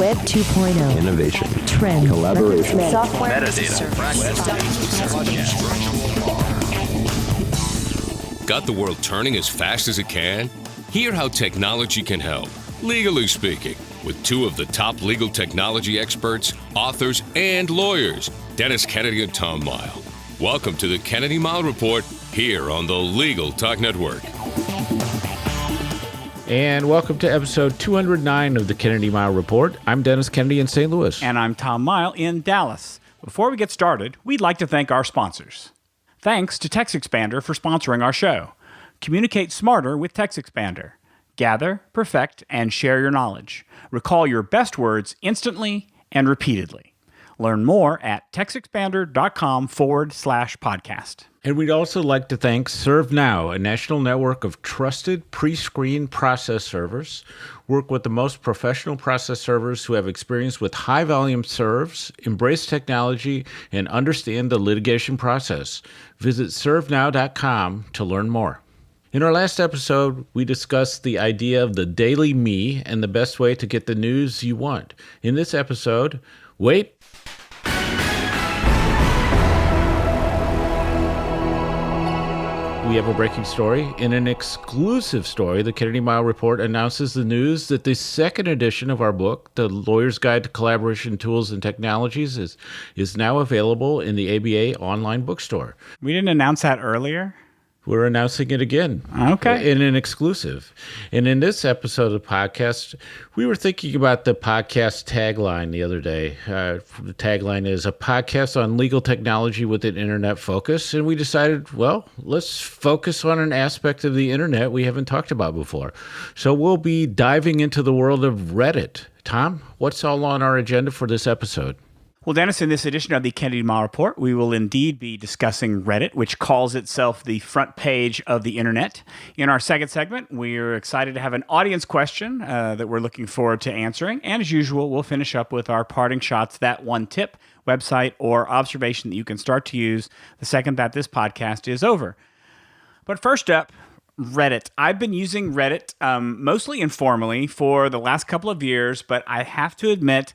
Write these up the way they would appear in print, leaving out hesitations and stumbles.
Web 2.0. Innovation. Trends. Collaboration. Software. Metadata. Got the world turning as fast as it can? Hear how technology can help, legally speaking, with two of the top legal technology experts, authors, and lawyers, Dennis Kennedy and Tom Mile. Welcome to the Kennedy Mile Report here on the Legal Talk Network. And welcome to episode 209 of the Kennedy Mile Report. I'm Dennis Kennedy in St. Louis. And I'm Tom Mile in Dallas. Before we get started, we'd like to thank our sponsors. Thanks to TextExpander for sponsoring our show. Communicate smarter with TextExpander. Gather, perfect, and share your knowledge. Recall your best words instantly and repeatedly. Learn more at textexpander.com/podcast. And we'd also like to thank ServeNow, a national network of trusted pre-screened process servers. Work with the most professional process servers who have experience with high-volume serves, embrace technology, and understand the litigation process. Visit servenow.com to learn more. In our last episode, we discussed the idea of the daily me and the best way to get the news you want. In this episode, wait. We have a breaking story. In an exclusive story, the Kennedy Mile Report announces the news that the second edition of our book, The Lawyer's Guide to Collaboration Tools and Technologies, is now available in the ABA online bookstore. We didn't announce that earlier? We're announcing it again. Okay. In an exclusive. And in this episode of the podcast, we were thinking about the podcast tagline the other day. The tagline is a podcast on legal technology with an internet focus. And we decided, well, let's focus on an aspect of the internet we haven't talked about before. So we'll be diving into the world of Reddit. Tom, what's all on our agenda for this episode? Well, Dennis, in this edition of the Kennedy Mile Report, we will indeed be discussing Reddit, which calls itself the front page of the internet. In our second segment, we're excited to have an audience question that we're looking forward to answering. And as usual, we'll finish up with our parting shots, that one tip, website, or observation that you can start to use the second that this podcast is over. But first up, Reddit. I've been using Reddit mostly informally for the last couple of years, but I have to admit,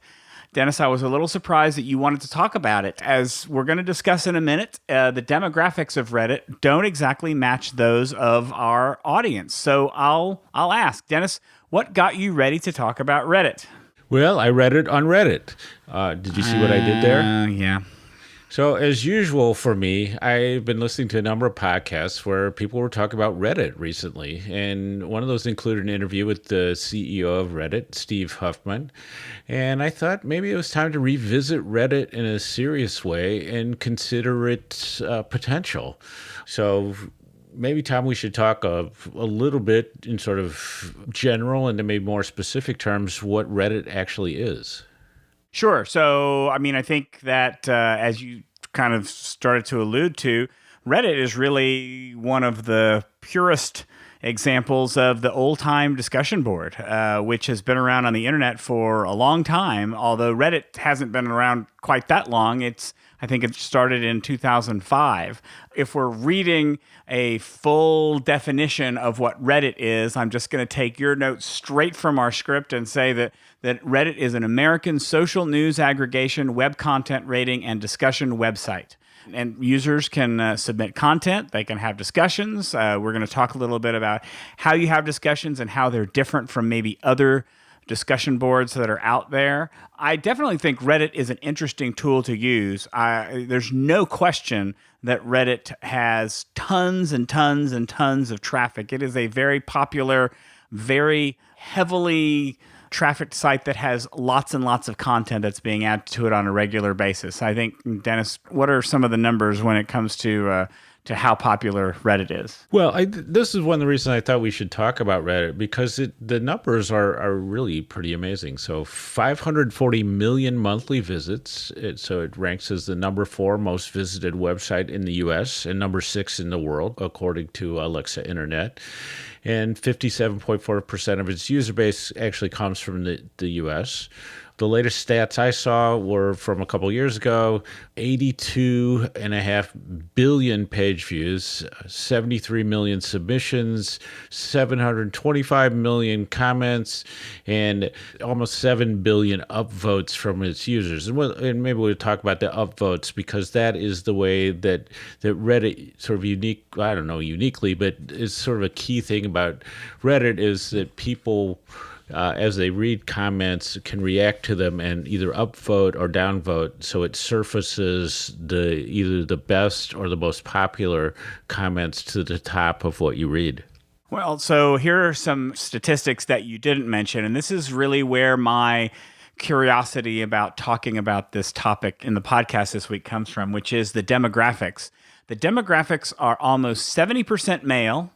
Dennis, I was a little surprised that you wanted to talk about it. As we're going to discuss in a minute, the demographics of Reddit don't exactly match those of our audience. So I'll ask, Dennis, what got you ready to talk about Reddit? Well, I read it on Reddit. Did you see what I did there? Yeah. So as usual for me, I've been listening to a number of podcasts where people were talking about Reddit recently. And one of those included an interview with the CEO of Reddit, Steve Huffman. And I thought maybe it was time to revisit Reddit in a serious way and consider its potential. So maybe, Tom, we should talk a little bit in sort of general and then maybe more specific terms what Reddit actually is. Sure. So, I mean, I think that as you kind of started to allude to, Reddit is really one of the purest examples of the old-time discussion board, which has been around on the internet for a long time. Although Reddit hasn't been around quite that long, I think it started in 2005. If we're reading a full definition of what Reddit is, I'm just going to take your notes straight from our script and say that Reddit is an American social news aggregation, web content rating, and discussion website. And users can submit content. They can have discussions. We're going to talk a little bit about how you have discussions and how they're different from maybe other discussion boards that are out there. I definitely think Reddit is an interesting tool to use. There's no question that Reddit has tons and tons and tons of traffic. It is a very popular, very heavily trafficked site that has lots and lots of content that's being added to it on a regular basis. I think, Dennis, what are some of the numbers when it comes to how popular Reddit is? Well, this is one of the reasons I thought we should talk about Reddit, because the numbers are really pretty amazing. So 540 million monthly visits. So it ranks as the number 4 most visited website in the U.S. and number 6 in the world, according to Alexa Internet. and 57.4% of its user base actually comes from the US. The latest stats I saw were from a couple years ago: 82.5 billion page views, 73 million submissions, 725 million comments, and almost 7 billion upvotes from its users. And maybe we'll talk about the upvotes, because that is the way that Reddit sort of uniquely, but is sort of a key thing about Reddit, is that people, as they read comments, can react to them and either upvote or downvote, so it surfaces either the best or the most popular comments to the top of what you read. Well, so here are some statistics that you didn't mention, and this is really where my curiosity about talking about this topic in the podcast this week comes from, which is the demographics. The demographics are almost 70% male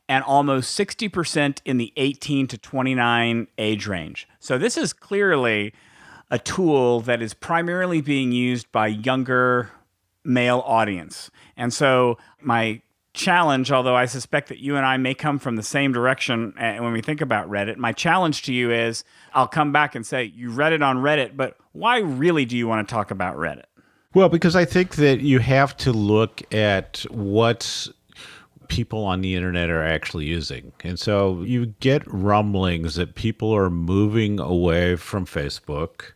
and almost 60% in the 18 to 29 age range. So this is clearly a tool that is primarily being used by younger male audience. And so my challenge, although I suspect that you and I may come from the same direction when we think about Reddit, my challenge to you is, I'll come back and say, you read it on Reddit, but why really do you want to talk about Reddit? Well, because I think that you have to look at what's people on the internet are actually using. And so you get rumblings that people are moving away from Facebook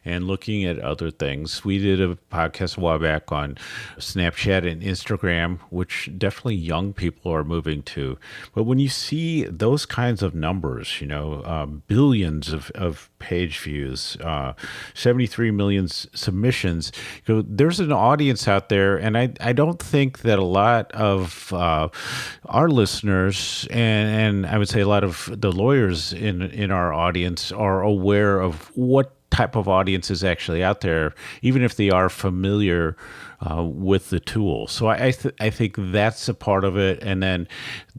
and looking at other things. We did a podcast a while back on Snapchat and Instagram, which definitely young people are moving to. But when you see those kinds of numbers, billions of page views, 73 million submissions, there's an audience out there. And I don't think that a lot of our listeners, and I would say a lot of the lawyers in our audience, are aware of what type of audience is actually out there, even if they are familiar with the tool. So I think that's a part of it. And then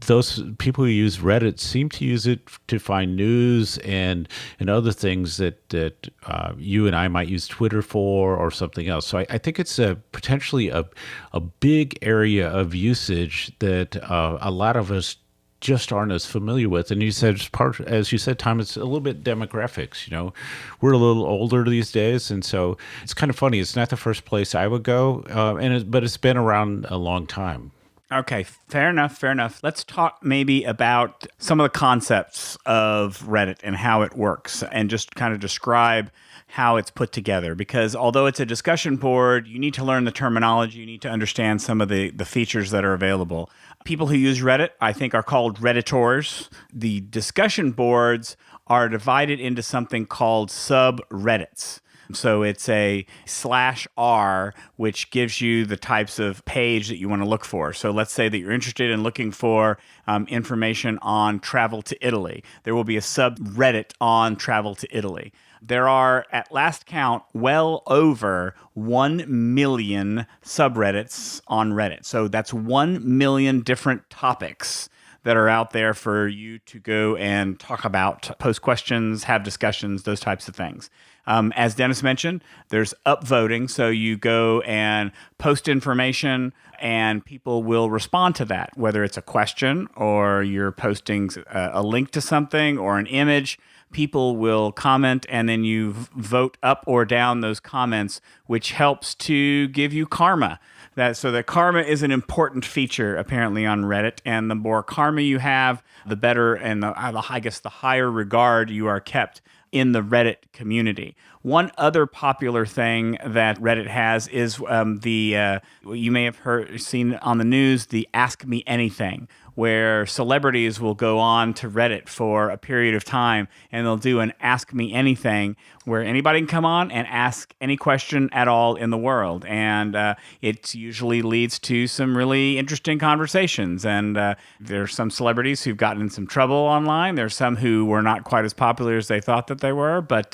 those people who use Reddit seem to use it to find news and other things that you and I might use Twitter for, or something else. So I think it's potentially a big area of usage that a lot of us just aren't as familiar with. And you said, as you said, Tom, it's a little bit demographics. We're a little older these days, and so it's kind of funny. It's not the first place I would go, but it's been around a long time. Okay, fair enough. Let's talk maybe about some of the concepts of Reddit and how it works, and just kind of describe how it's put together. Because although it's a discussion board, you need to learn the terminology, you need to understand some of the features that are available. People who use Reddit, I think, are called Redditors. The discussion boards are divided into something called subreddits. So it's a /r, which gives you the types of page that you want to look for. So let's say that you're interested in looking for information on travel to Italy. There will be a subreddit on travel to Italy. There are, at last count, well over 1 million subreddits on Reddit. So that's 1 million different topics that are out there for you to go and talk about, post questions, have discussions, those types of things. As Dennis mentioned, there's upvoting. So you go and post information and people will respond to that, whether it's a question or you're posting a link to something or an image. People will comment, and then you vote up or down those comments, which helps to give you karma. So the karma is an important feature apparently on Reddit, and the more karma you have, the better, and I guess the higher regard you are kept in the Reddit community. One other popular thing that Reddit has is you may have seen on the news, the Ask Me Anything, where celebrities will go on to Reddit for a period of time and they'll do an Ask Me Anything where anybody can come on and ask any question at all in the world. And it usually leads to some really interesting conversations. And there's some celebrities who've gotten in some trouble online. There's some who were not quite as popular as they thought that they were, but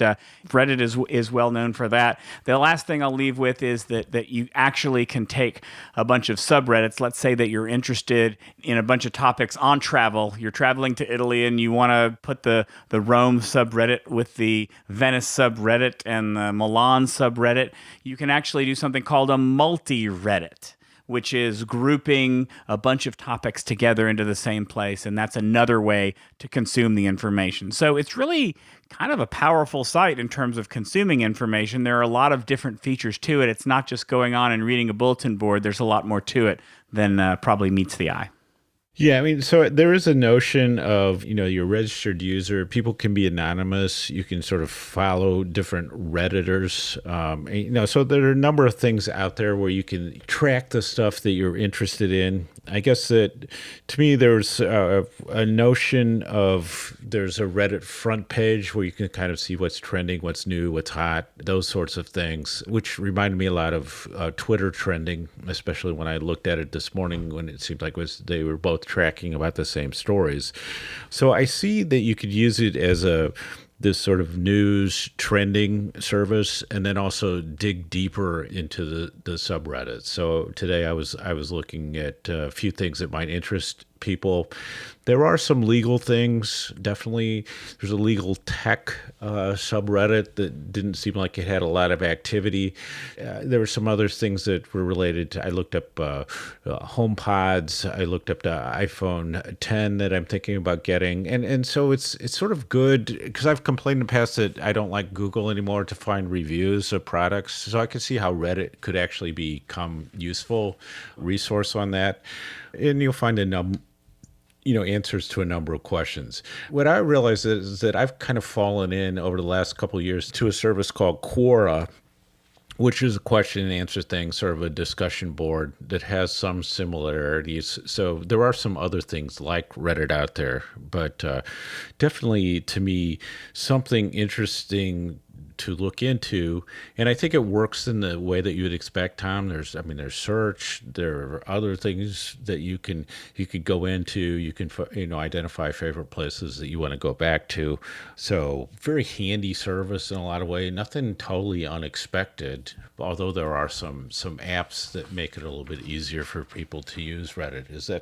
Reddit is well known for that. The last thing I'll leave with is that you actually can take a bunch of subreddits. Let's say that you're interested in a bunch of topics on travel. You're traveling to Italy and you want to put the Rome subreddit with the Venice subreddit and the Milan subreddit. You can actually do something called a multi-Reddit, which is grouping a bunch of topics together into the same place. And that's another way to consume the information. So it's really kind of a powerful site in terms of consuming information. There are a lot of different features to it. It's not just going on and reading a bulletin board. There's a lot more to it than probably meets the eye. Yeah, I mean, so there is a notion of, you're a registered user. People can be anonymous. You can sort of follow different Redditors. So there are a number of things out there where you can track the stuff that you're interested in. I guess that, to me, there's a notion of there's a Reddit front page where you can kind of see what's trending, what's new, what's hot, those sorts of things, which reminded me a lot of Twitter trending, especially when I looked at it this morning when it seemed like they were both tracking about the same stories. So I see that you could use it as this sort of news trending service, and then also dig deeper into the subreddit. So today I was looking at a few things that might interest people. There are some legal things. Definitely, there's a legal tech subreddit that didn't seem like it had a lot of activity. There were some other things that were related to, I looked up HomePods. I looked up the iPhone 10 that I'm thinking about getting. And so it's sort of good, because I've complained in the past that I don't like Google anymore to find reviews of products. So I could see how Reddit could actually become useful resource on that. And you'll find answers to a number of questions. What I realize is that I've kind of fallen in over the last couple of years to a service called Quora, which is a question and answer thing, sort of a discussion board that has some similarities. So there are some other things like Reddit out there, but definitely, to me, something interesting to look into. And I think it works in the way that you would expect, Tom. There's search, there are other things that you could go into. You can, identify favorite places that you want to go back to. So very handy service in a lot of ways. Nothing totally unexpected, although there are some apps that make it a little bit easier for people to use Reddit.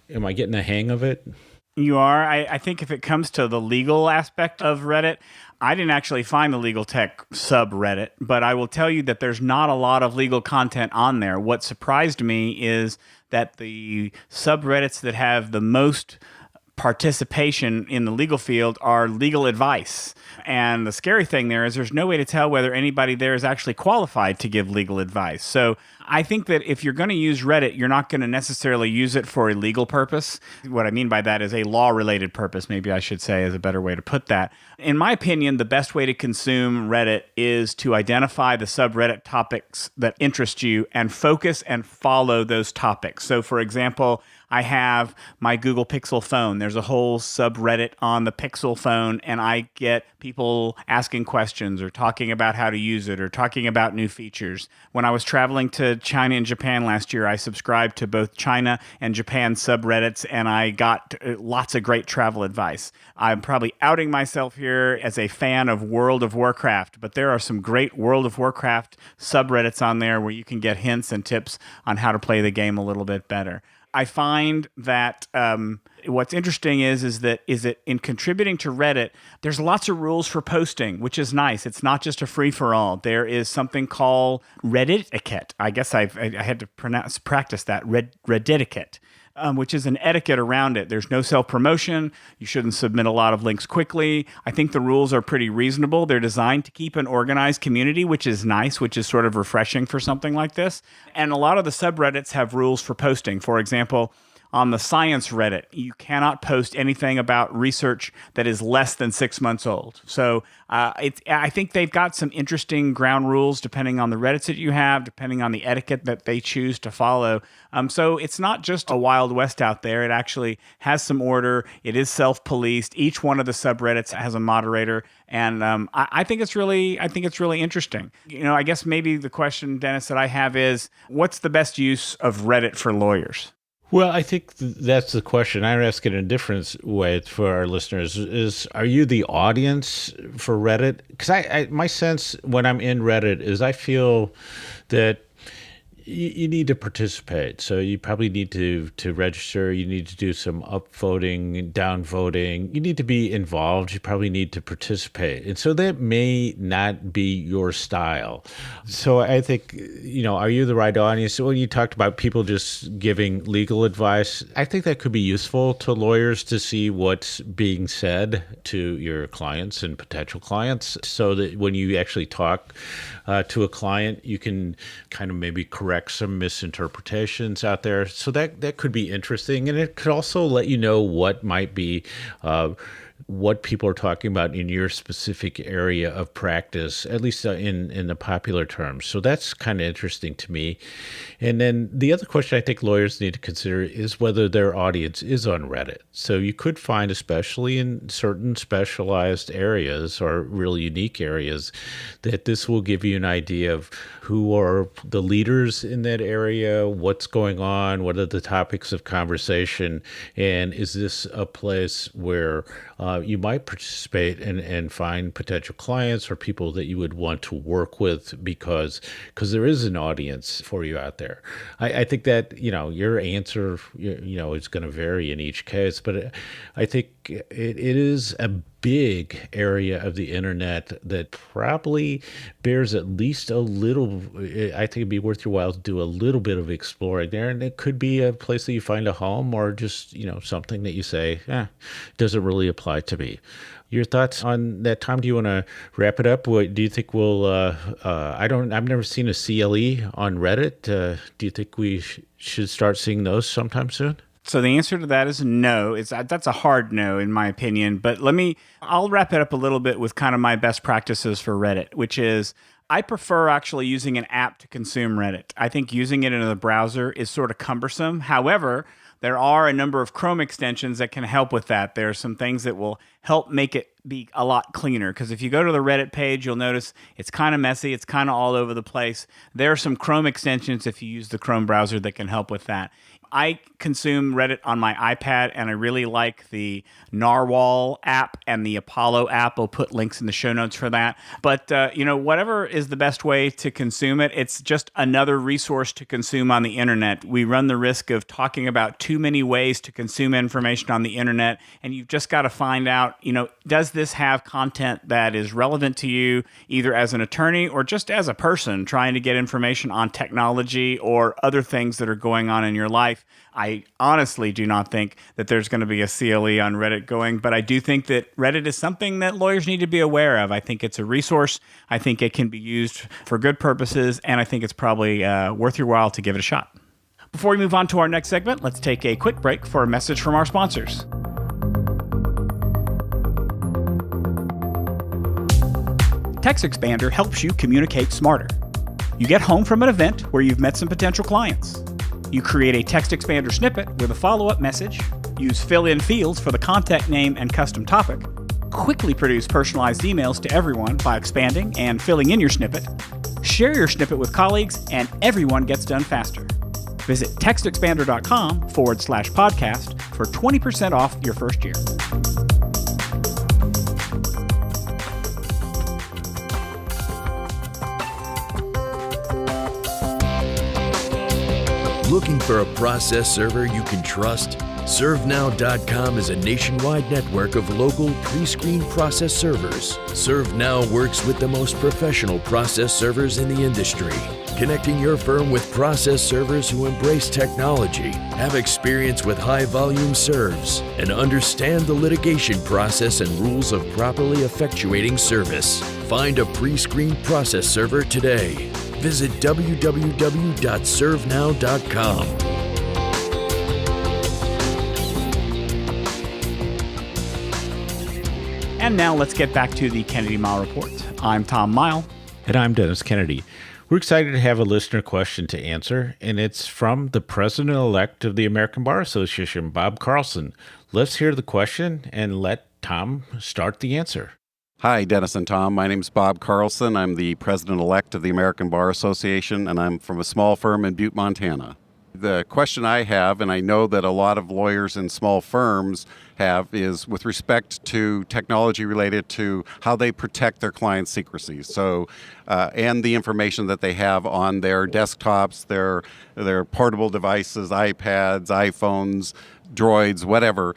Am I getting the hang of it? You are. I think if it comes to the legal aspect of Reddit, I didn't actually find the legal tech subreddit, but I will tell you that there's not a lot of legal content on there. What surprised me is that the subreddits that have the most participation in the legal field are legal advice. And the scary thing there is there's no way to tell whether anybody there is actually qualified to give legal advice. So I think that if you're going to use Reddit, you're not going to necessarily use it for a legal purpose. What I mean by that is a law-related purpose, maybe I should say, is a better way to put that. In my opinion, the best way to consume Reddit is to identify the subreddit topics that interest you and focus and follow those topics. So, for example, I have my Google Pixel phone. There's a whole subreddit on the Pixel phone, and I get people asking questions or talking about how to use it or talking about new features. When I was traveling to China and Japan last year, I subscribed to both China and Japan subreddits, and I got lots of great travel advice. I'm probably outing myself here as a fan of World of Warcraft, but there are some great World of Warcraft subreddits on there where you can get hints and tips on how to play the game a little bit better. I find that what's interesting is that in contributing to Reddit, there's lots of rules for posting, which is nice. It's not just a free-for-all. There is something called Reddit etiquette. I guess I had to practice that, Reddit etiquette. Which is an etiquette around it. There's no self-promotion. You shouldn't submit a lot of links quickly. I think the rules are pretty reasonable. They're designed to keep an organized community, which is nice, which is sort of refreshing for something like this. And a lot of the subreddits have rules for posting. For example, on the science Reddit, you cannot post anything about research that is less than 6 months old. So I think they've got some interesting ground rules depending on the Reddits that you have, depending on the etiquette that they choose to follow. So it's not just a Wild West out there. It actually has some order. It is self-policed. Each one of the subreddits has a moderator, and I think it's really interesting. I guess maybe the question, Dennis, that I have is, what's the best use of Reddit for lawyers? Well, I think that's the question. I ask it in a different way for our listeners: are you the audience for Reddit? Because my sense when I'm in Reddit is I feel that You need to participate. So you probably need to register. You need to do some upvoting, downvoting. You need to be involved. You probably need to participate. And so that may not be your style. So I think, are you the right audience? When you talked about people just giving legal advice, I think that could be useful to lawyers to see what's being said to your clients and potential clients, so that when you actually talk to a client, you can kind of maybe correct some misinterpretations out there. So that could be interesting. And it could also let you know what might be what people are talking about in your specific area of practice, at least in the popular terms. So that's kind of interesting to me. And then the other question I think lawyers need to consider is whether their audience is on Reddit. So you could find, especially in certain specialized areas or really unique areas, that this will give you an idea of who are the leaders in that area, what's going on, what are the topics of conversation, and is this a place where you might participate and find potential clients or people that you would want to work with because there is an audience for you out there. I think that, your answer, is going to vary in each case, but I think it is a big area of the internet that probably bears at least a little. I think it'd be worth your while to do a little bit of exploring there, and it could be a place that you find a home, or just something that you say, doesn't really apply to me. Your thoughts on that, Tom? Do you want to wrap it up? What do you think we'll? I've never seen a CLE on Reddit. Do you think we should start seeing those sometime soon? So the answer to that is no. That's a hard no, in my opinion. But I'll wrap it up a little bit with kind of my best practices for Reddit, which is I prefer actually using an app to consume Reddit. I think using it in the browser is sort of cumbersome. However, there are a number of Chrome extensions that can help with that. There are some things that will help make it be a lot cleaner. Because if you go to the Reddit page, you'll notice it's kind of messy. It's kind of all over the place. There are some Chrome extensions if you use the Chrome browser that can help with that. I consume Reddit on my iPad, and I really like the Narwhal app and the Apollo app. I'll put links in the show notes for that. But, whatever is the best way to consume it, it's just another resource to consume on the internet. We run the risk of talking about too many ways to consume information on the internet, and you've just got to find out, does this have content that is relevant to you, either as an attorney or just as a person trying to get information on technology or other things that are going on in your life. I honestly do not think that there's going to be a CLE on Reddit going, but I do think that Reddit is something that lawyers need to be aware of. I think it's a resource. I think it can be used for good purposes, and I think it's probably worth your while to give it a shot. Before we move on to our next segment, let's take a quick break for a message from our sponsors. TextExpander helps you communicate smarter. You get home from an event where you've met some potential clients. You create a TextExpander snippet with a follow-up message, use fill-in fields for the contact name and custom topic, quickly produce personalized emails to everyone by expanding and filling in your snippet, share your snippet with colleagues, and everyone gets done faster. Visit textexpander.com/podcast for 20% off your first year. Looking for a process server you can trust? ServeNow.com is a nationwide network of local pre-screened process servers. ServeNow works with the most professional process servers in the industry, connecting your firm with process servers who embrace technology, have experience with high-volume serves, and understand the litigation process and rules of properly effectuating service. Find a pre-screened process server today. Visit www.servenow.com. And now let's get back to the Kennedy Mile Report. I'm Tom Mile. And I'm Dennis Kennedy. We're excited to have a listener question to answer, and it's from the President-elect of the American Bar Association, Bob Carlson. Let's hear the question and let Tom start the answer. Hi, Dennis and Tom. My name's Bob Carlson. I'm the President-elect of the American Bar Association, and I'm from a small firm in Butte, Montana. The question I have, and I know that a lot of lawyers in small firms have, is with respect to technology related to how they protect their clients' secrecy. So, and the information that they have on their desktops, their portable devices, iPads, iPhones, Droids, whatever.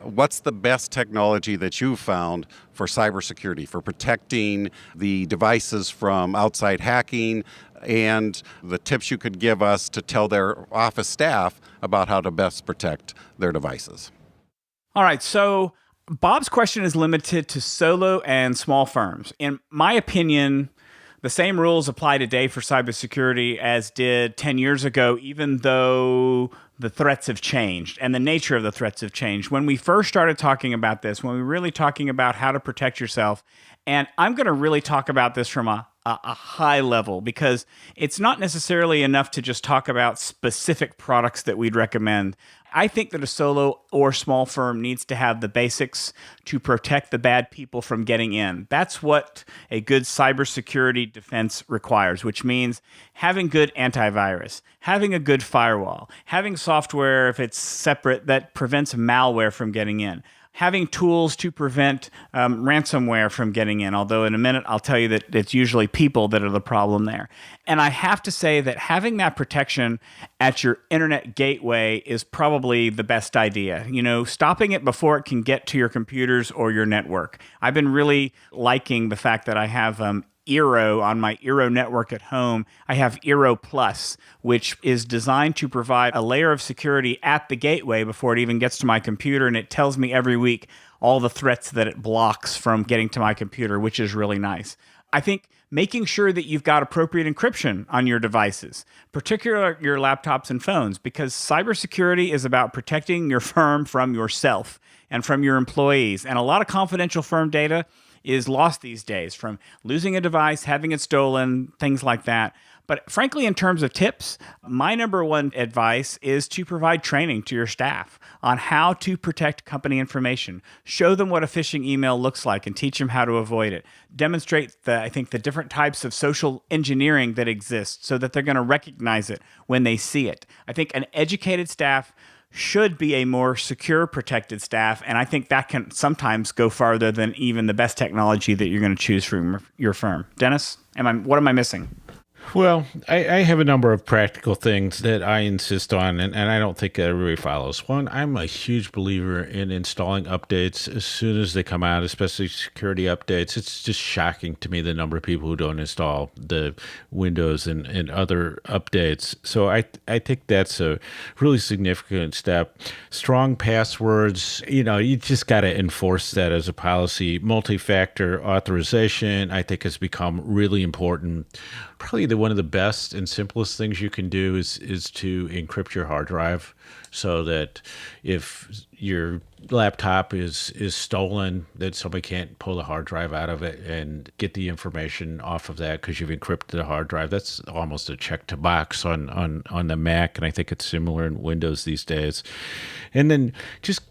What's the best technology that you've found for cybersecurity, for protecting the devices from outside hacking, and the tips you could give us to tell their office staff about how to best protect their devices? All right, so Bob's question is limited to solo and small firms. In my opinion, the same rules apply today for cybersecurity as did 10 years ago, even though the threats have changed and the nature of the threats have changed. When we first started talking about this, when we were really talking about how to protect yourself, and I'm going to really talk about this from a high level, because it's not necessarily enough to just talk about specific products that we'd recommend. I think that a solo or small firm needs to have the basics to protect the bad people from getting in. That's what a good cybersecurity defense requires, which means having good antivirus, having a good firewall, having software, if it's separate, that prevents malware from getting in, having tools to prevent ransomware from getting in, although in a minute I'll tell you that it's usually people that are the problem there. And I have to say that having that protection at your internet gateway is probably the best idea. You know, stopping it before it can get to your computers or your network. I've been really liking the fact that I have Eero on my Eero network at home. I have Eero Plus, which is designed to provide a layer of security at the gateway before it even gets to my computer, and it tells me every week all the threats that it blocks from getting to my computer, which is really nice. I think making sure that you've got appropriate encryption on your devices, particularly your laptops and phones, because cybersecurity is about protecting your firm from yourself and from your employees. And a lot of confidential firm data is lost these days from losing a device, having it stolen, things like that. But frankly, in terms of tips, my number one advice is to provide training to your staff on how to protect company information. Show them what a phishing email looks like and teach them how to avoid it. Demonstrate the different types of social engineering that exist so that they're going to recognize it when they see it. I think an educated staff should be a more secure, protected staff, and I think that can sometimes go farther than even the best technology that you're going to choose for your firm. Dennis, what am I missing? Well, I have a number of practical things that I insist on, and I don't think everybody follows. One, I'm a huge believer in installing updates as soon as they come out, especially security updates. It's just shocking to me the number of people who don't install the Windows and other updates. So I think that's a really significant step. Strong passwords, you just got to enforce that as a policy. Multi-factor authorization, I think, has become really important. Probably one of the best and simplest things you can do is to encrypt your hard drive so that if your laptop is stolen, that somebody can't pull the hard drive out of it and get the information off of that because you've encrypted the hard drive. That's almost a check to box on the Mac, and I think it's similar in Windows these days. And then just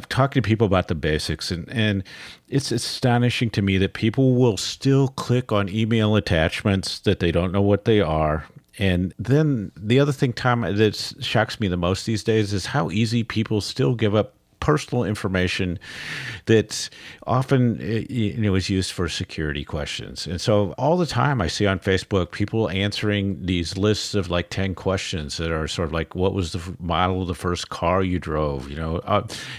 talking to people about the basics, and it's astonishing to me that people will still click on email attachments that they don't know what they are. And then the other thing, Tom, that shocks me the most these days is how easy people still give up personal information that often is used for security questions. And so all the time I see on Facebook people answering these lists of like 10 questions that are sort of like, what was the model of the first car you drove?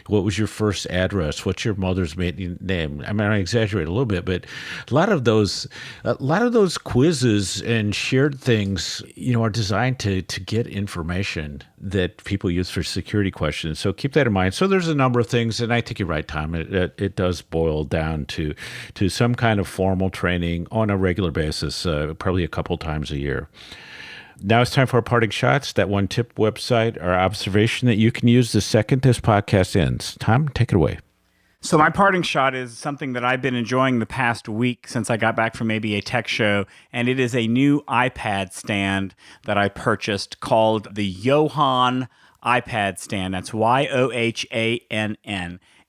What was your first address? What's your mother's maiden name? I mean, I exaggerate a little bit, but a lot of those quizzes and shared things, are designed to get information that people use for security questions. So keep that in mind. So there's a number of things, and I think you're right, Tom. It does boil down to some kind of formal training on a regular basis, probably a couple times a year. Now it's time for our parting shots. That one tip, website, or observation that you can use the second this podcast ends. Tom, take it away. So my parting shot is something that I've been enjoying the past week since I got back from maybe a tech show, and it is a new iPad stand that I purchased called the Yohann iPad stand. That's Yohann.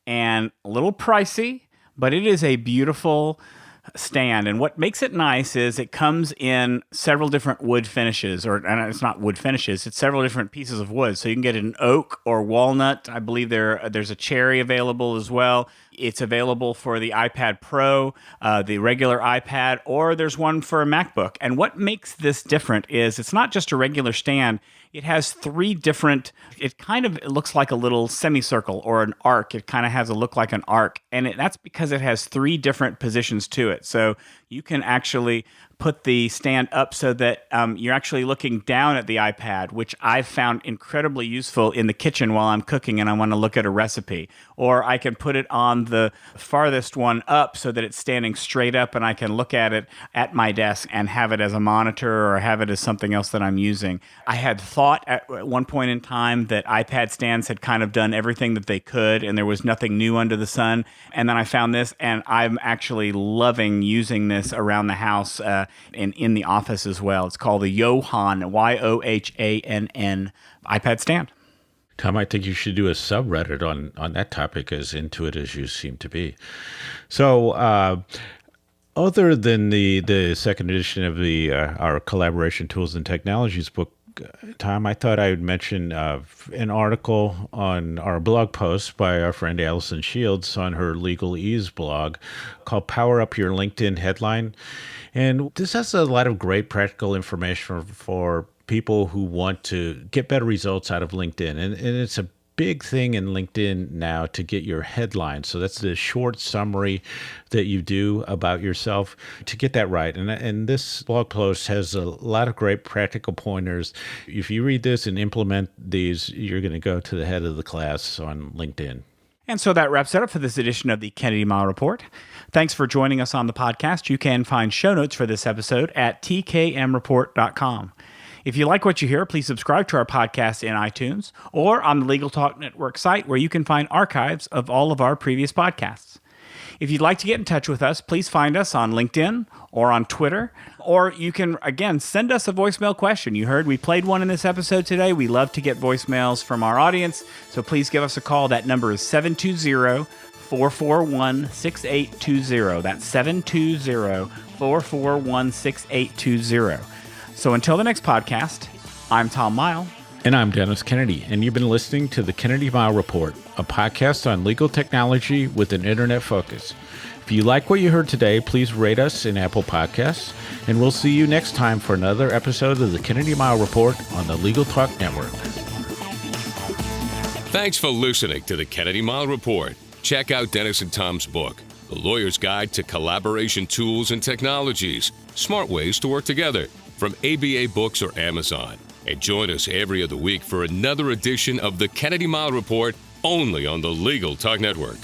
And a little pricey, but it is a beautiful stand. And what makes it nice is it comes in several different wood finishes, and it's not wood finishes, it's several different pieces of wood. So you can get an oak or walnut. I believe there's a cherry available as well. It's available for the iPad Pro, the regular iPad, or there's one for a MacBook. And what makes this different is it's not just a regular stand. It has three different, it looks like a little semicircle or an arc. It kind of has a look like an arc. And that's because it has three different positions to it. So you can actually put the stand up so that you're actually looking down at the iPad, which I've found incredibly useful in the kitchen while I'm cooking and I want to look at a recipe. Or I can put it on the farthest one up so that it's standing straight up and I can look at it at my desk and have it as a monitor or have it as something else that I'm using. I had thought at one point in time that iPad stands had kind of done everything that they could and there was nothing new under the sun. And then I found this and I'm actually loving using this around the house and in the office as well. It's called the Yohann, Yohann iPad stand. Tom, I think you should do a subreddit on that topic, as into it as you seem to be. So, other than the second edition of our collaboration tools and technologies book, Tom, I thought I would mention an article on our blog post by our friend Allison Shields on her Legalese blog called Power Up Your LinkedIn Headline. And this has a lot of great practical information for people who want to get better results out of LinkedIn. And it's a big thing in LinkedIn now to get your headline. So that's the short summary that you do about yourself to get that right. And this blog post has a lot of great practical pointers. If you read this and implement these, you're going to go to the head of the class on LinkedIn. And so that wraps it up for this edition of the Kennedy Mile Report. Thanks for joining us on the podcast. You can find show notes for this episode at tkmreport.com. If you like what you hear, please subscribe to our podcast in iTunes or on the Legal Talk Network site where you can find archives of all of our previous podcasts. If you'd like to get in touch with us, please find us on LinkedIn or on Twitter, or you can, again, send us a voicemail question. You heard we played one in this episode today. We love to get voicemails from our audience, so please give us a call. That number is 720-441-6820. That's 720-441-6820. So until the next podcast, I'm Tom Mile. And I'm Dennis Kennedy, and you've been listening to the Kennedy Mile Report, a podcast on legal technology with an internet focus. If you like what you heard today, please rate us in Apple Podcasts, and we'll see you next time for another episode of the Kennedy Mile Report on the Legal Talk Network. Thanks for listening to the Kennedy Mile Report. Check out Dennis and Tom's book, The Lawyer's Guide to Collaboration Tools and Technologies, Smart Ways to Work Together, from ABA Books or Amazon. And join us every other week for another edition of the Kennedy Mile Report, only on the Legal Talk Network.